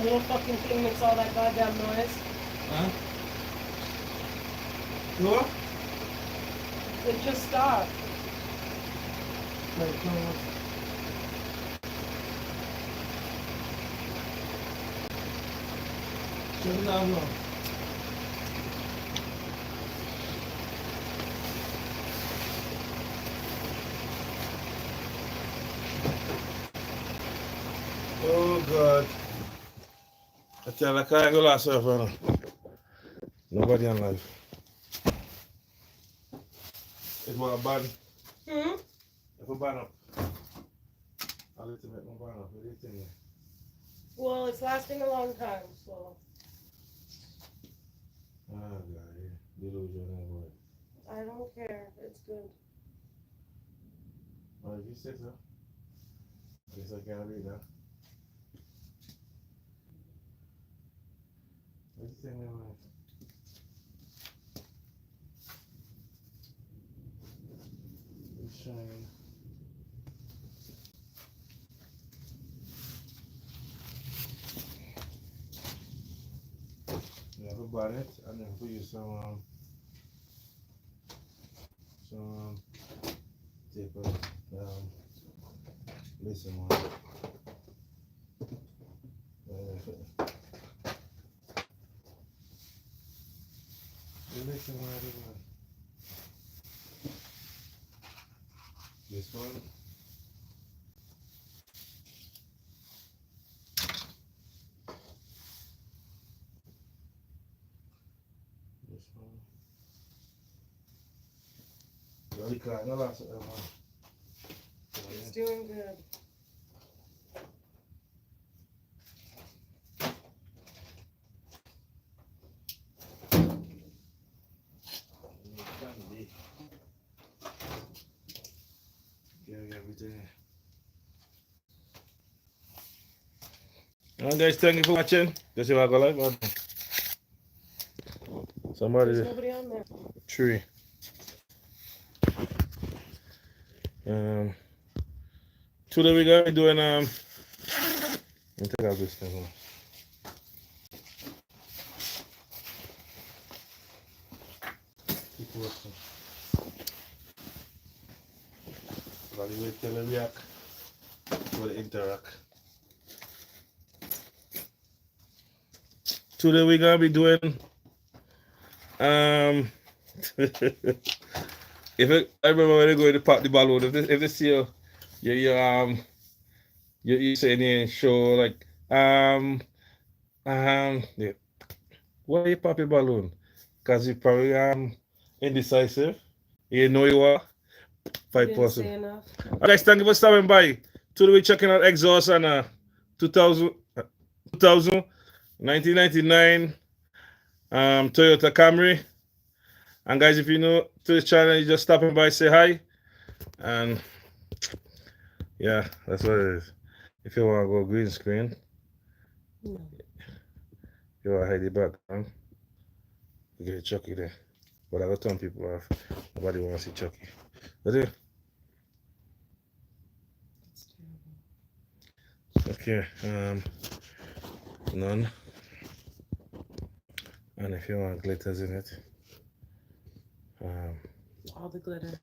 little fucking thing makes all that goddamn noise. Huh? What? It just stopped. Like, come on. Shut it down now. Oh God. I tell you, I can't go last forever now. Nobody on life. It was bad. Hmm? If I ban up. I'll let you make my ban up. What do you think? Well, it's lasting a long time, so Ah, God, yeah. Delusional boy. I don't care. It's good. Well, if you say so, I guess I can't read that. What do you think, man? It's shining. You have a bonnet, and then put you some tape listen on. Listen on it, man. This one. This one. Really kind of lots of them, It's doing good. Yeah, everything. Alright guys, thank you for watching. This is Wago Live. There's Somebody nobody on there. tree. Today we're gonna be doing let me take out this thing. Keep working. Evaluate till they react. Till they interact. Today we're gonna be doing I remember when they go to pop the balloon, if they see you say in the show like yeah. Why you pop your balloon? Cause you probably indecisive. You know you are. You didn't 5%. say enough. Guys, thank you for stopping by. Today we're checking out exhaust on 2000, 1999 Toyota Camry. And guys, if you're new to this channel, you're just stopping by, say hi. And yeah, that's what it is. If you want to go green screen, No. you want to hide the background, you get Chucky there. But I got turn people off. Nobody want to see Chucky. That's it. It's terrible. Okay, none. And if you want glitters in it, All the glitter.